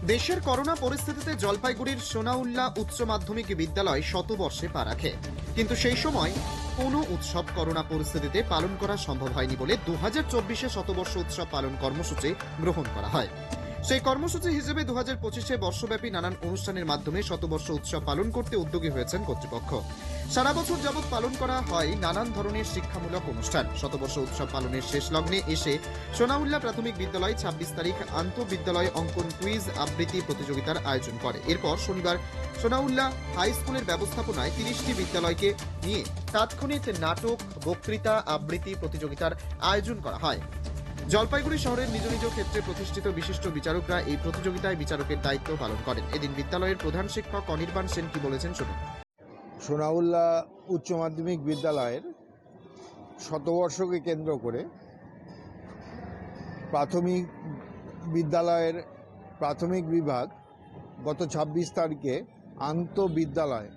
দেশের করোনা পরিস্থিতিতে জলপাইগুড়ির সোনাউল্লাহ উচ্চ মাধ্যমিক বিদ্যালয় শতবর্ষে পা রাখে, কিন্তু সেই সময় কোনো উৎসব করোনা পরিস্থিতিতে পালন করা সম্ভব হয়নি বলে 2024 শতবর্ষ উৎসব পালন কর্মসূচি গ্রহণ করা হয়। সেই কর্মসূচি হিসেবে 2025 বর্ষব্যাপী নানান অনুষ্ঠানের মাধ্যমে শতবর্ষ উৎসব পালন করতে উদ্যোগী হয়েছেন কর্তৃপক্ষ। সারা বছর যাবৎ পালন করা হয় নানান ধরনের শিক্ষামূলক অনুষ্ঠান। শতবর্ষ উৎসব পালনের শেষ লগ্নে এসে সোনাউল্লাহ প্রাথমিক বিদ্যালয় 26 তারিখ আন্তঃবিদ্যালয় অঙ্কন কুইজ আবৃত্তি প্রতিযোগিতার আয়োজন করে। এরপর শনিবার সোনাউল্লাহ হাই স্কুলের ব্যবস্থাপনায় 30টি বিদ্যালয়কে নিয়ে তাৎক্ষণিক নাটক, বক্তৃতা, আবৃত্তি প্রতিযোগিতার আয়োজন করা হয়। জলপাইগুড়ি শহরের নিজ নিজ ক্ষেত্রে প্রতিষ্ঠিত বিশিষ্ট বিচারকরা এই প্রতিযোগিতায় বিচারকের দায়িত্ব পালন করেন। এদিন বিদ্যালয়ের প্রধান শিক্ষক অনির্বাণ সেন কি বলেছেন শুনুন। সোনাউল্লাহ উচ্চ মাধ্যমিক বিদ্যালয়ের শতবর্ষকে কেন্দ্র করে প্রাথমিক বিদ্যালয়ের প্রাথমিক বিভাগ গত 26 তারিখে আন্তঃবিদ্যালয়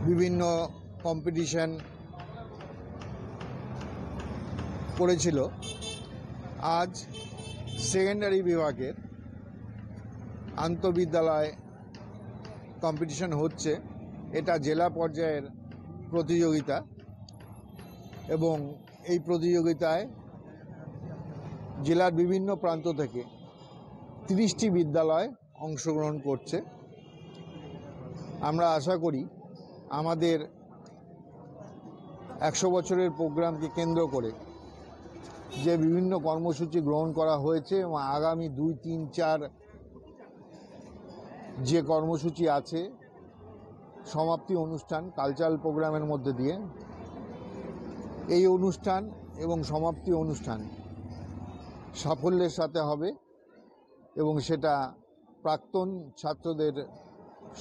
বিভিন্ন কম্পিটিশন করেছিল। আজ সেকেন্ডারি বিভাগের আন্তঃবিদ্যালয় কম্পিটিশন হচ্ছে। এটা জেলা পর্যায়ের প্রতিযোগিতা এবং এই প্রতিযোগিতায় জেলার বিভিন্ন প্রান্ত থেকে 30টি বিদ্যালয় অংশগ্রহণ করছে। আমরা আশা করি আমাদের 100 বছরের প্রোগ্রামকে কেন্দ্র করে যে বিভিন্ন কর্মসূচি গ্রহণ করা হয়েছে এবং আগামী 2, 3, 4 যে কর্মসূচি আছে, সমাপ্তি অনুষ্ঠান কালচারাল প্রোগ্রামের মধ্যে দিয়ে এই অনুষ্ঠান এবং সমাপ্তি অনুষ্ঠান সাফল্যের সাথে হবে এবং সেটা প্রাক্তন ছাত্রদের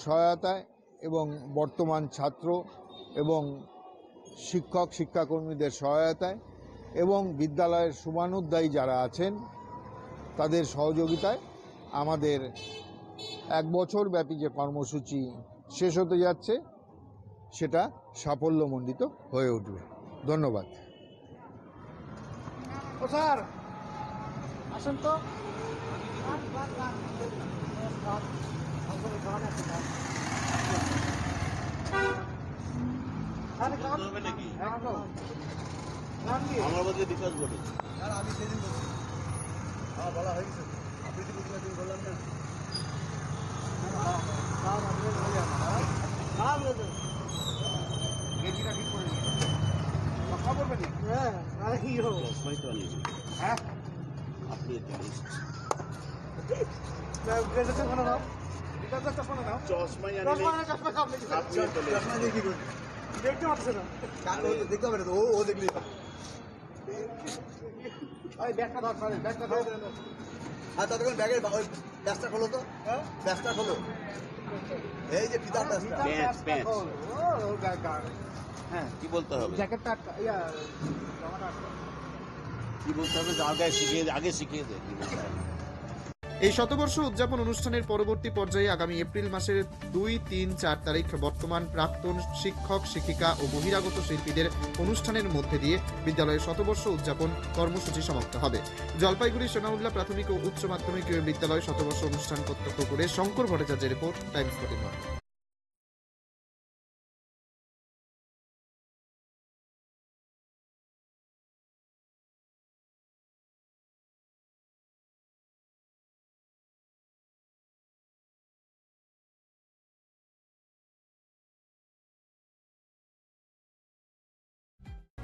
সহায়তায় এবং বর্তমান ছাত্র এবং শিক্ষক শিক্ষাকর্মীদের সহায়তায় এবং বিদ্যালয়ের শুভানুধ্যায়ী যারা আছেন তাদের সহযোগিতায় আমাদের 1 বছর ব্যাপী যে কর্মসূচি শেষ হতে যাচ্ছে সেটা সাফল্যমণ্ডিত হয়ে উঠবে। ধন্যবাদ। স্যার আসুন তো। আমার মধ্যে বিকাশ বলে আমি সেদিন বলছি, আমার বলা হয়ে গেছে, আপনি তো বললাম না। গেছিটা ঠিক করে কথা বলবেন। হ্যাঁ, আরে কি হলো? হ্যাঁ, আপনি দেখতে পাচ্ছে না, দেখতে হবে না। ও দেখলি ব্যাগটা ধর, ব্যাগটা ধর। হ্যাঁ, ততক্ষণ ব্যাগের ব্যাগটা খোলো তো, ব্যাগটা খোলো। এই যে ফিতাটা, হ্যাঁ, কি বলতে হবে? জ্যাকেটটা কি বলতে হবে? আগে শিখিয়ে দে কি বলতে হবে। এই শতবর্ষ উদযাপন অনুষ্ঠানের পরবর্তী পর্যায়ে আগামী এপ্রিল মাসের 2, 3, 4 তারিখ বর্তমান প্রাক্তন শিক্ষক শিক্ষিকা ও বহিরাগত শিল্পীদের অনুষ্ঠানের মধ্যে দিয়ে বিদ্যালয়ের শতবর্ষ উদযাপন কর্মসূচি সমাপ্ত হবে। জলপাইগুড়ি সোনাউল্লাহ প্রাথমিক ও উচ্চ মাধ্যমিক বিদ্যালয় শতবর্ষ অনুষ্ঠান প্রত্যক্ষ করে শঙ্কর ভট্টাচার্যের রিপোর্ট, টাইমস 14।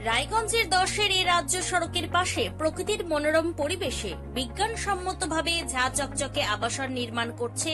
রায়গঞ্জের 10-এর এই রাজ্য সড়কের পাশে প্রকৃতির মনোরম পরিবেশে বিজ্ঞানসম্মতভাবে ঝা চকচকে আবাসন নির্মাণ করছে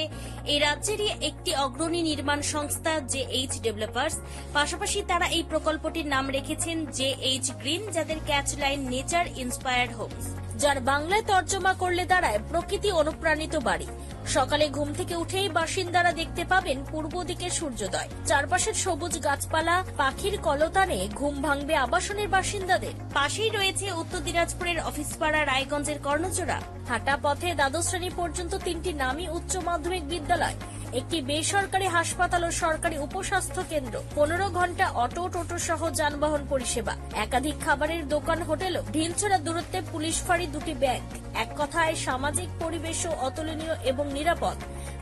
এই রাজ্যেরই একটি অগ্রণী নির্মাণ সংস্থা JH ডেভেলপার্স। পাশাপাশি তারা এই প্রকল্পটির নাম রেখেছেন JH গ্রিন, যাদের catch line nature inspired homes, যার বাংলায় তর্জমা করলে দাঁড়ায় প্রকৃতি অনুপ্রাণিত বাড়ি। সকালে ঘুম থেকে উঠেই বাসিন্দারা দেখতে পাবেন পূর্ব দিকে সূর্যোদয়, চারপাশের সবুজ গাছপালা, পাখির কলতানে ঘুম ভাঙবে আবাসনের বাসিন্দাদের। পাশেই রয়েছে উত্তর দিনাজপুরের অফিসপাড়া রায়গঞ্জের কর্ণজোড়া। হাঁটা পথে দ্বাদশ শ্রেণী পর্যন্ত 3টি নামী উচ্চ মাধ্যমিক বিদ্যালয়, একটি বেসরকারি হাসপাতাল ও সরকারি উপস্বাস্থ্য কেন্দ্র, 15 ঘন্টা অটো টোটো সহ যানবাহন পরিষেবা, একাধিক খাবারের দোকান, হোটেল, ঢিলছড়া দূরত্বে পুলিশ ফাঁড়ি, 2টি ব্যাংক। এক কথায় সামাজিক পরিবেশও অতুলনীয় এবং নিরাপদ।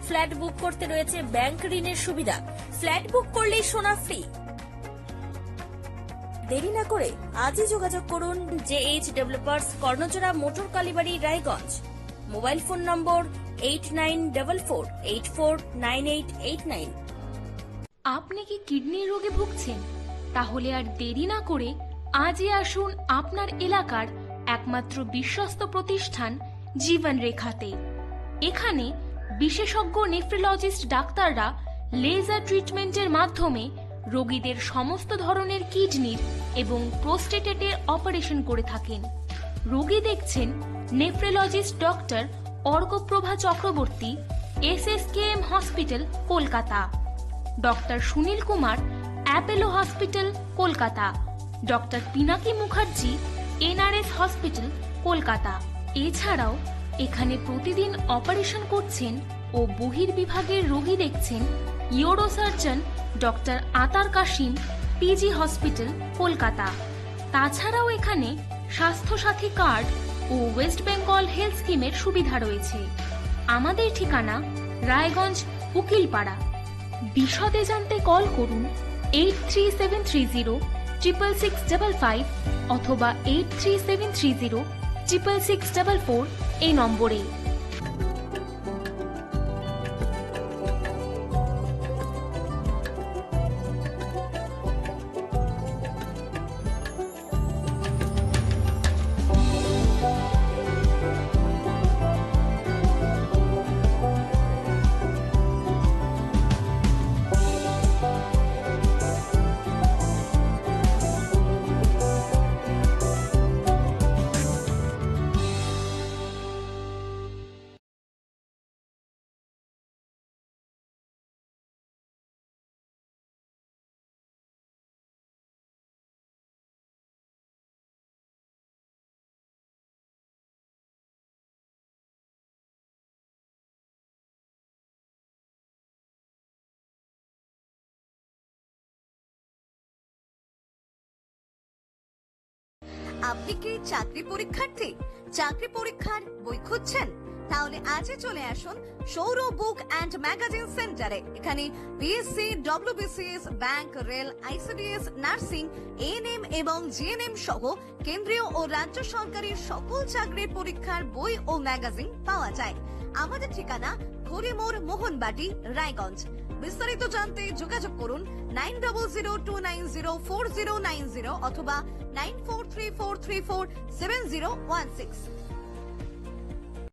ফ্ল্যাট বুক করতে রয়েছে ব্যাংক ঋণের সুবিধা। ফ্ল্যাট বুক করলেই সোনা ফ্রি। দেরি না করে আজই যোগাযোগ করুন JH developers, Karnajora, motor Kalibari, Raiganj. Mobile phone number 8944849889। আপনি কি কিডনি রোগে ভুগছেন? তাহলে আর দেরি না করে আজই আসুন আপনার এলাকার একমাত্র বিশ্বস্ত প্রতিষ্ঠান জীবন রেখাতে। এখানে বিশেষজ্ঞ নেফ্রোলজিস্ট ডাক্তাররা লেজার ট্রিটমেন্টের মাধ্যমে রোগীদের সমস্ত ধরনের কিডনির এবং প্রোস্টেটের অপারেশন করে থাকেন। রোগী দেখছেন nephrologist doctor Arkaprabha Chakraborty, SSKM hospital, Kolkata. Doctor Sunil Kumar, Apollo hospital, Kolkata. Doctor Pinaki Mukherjee, NRS hospital, Kolkata. এছাড়াও এখানে প্রতিদিন অপারেশন করছেন ও বহির্বিভাগের রোগী দেখছেন ইউরোসার্জন ডক্টর আতার কাশিম, PG হসপিটাল, কলকাতা। তাছাড়াও এখানে স্বাস্থ্যসাথী কার্ড ও ওয়েস্ট বেঙ্গল হেলথ স্কিমের সুবিধা রয়েছে। আমাদের ঠিকানা রায়গঞ্জ, উকিলপাড়া। বিশদে জানতে কল করুন 8373066655 অথবা 8373066644 এই নম্বরে। আপনি কি চাকরি পরীক্ষার্থী? চাকরি পরীক্ষার বই খুঁজছেন? তাহলে আজই চলে আসুন সৌরভ বুক অ্যান্ড ম্যাগাজিন সেন্টারে। এখানে BSc, WBCS, bank, rail, ICDS, nursing, ANM এবং GNM সহ কেন্দ্রীয় ও রাজ্য সরকারের সকল চাকরির পরীক্ষার বই ও ম্যাগাজিন পাওয়া যায়। আমাদের ঠিকানা হরিমোড়, মোহনবাটি, রায়গঞ্জ। বিস্তারিত জানতে যোগাযোগ করুন 9002904090 অথবা 9434347016।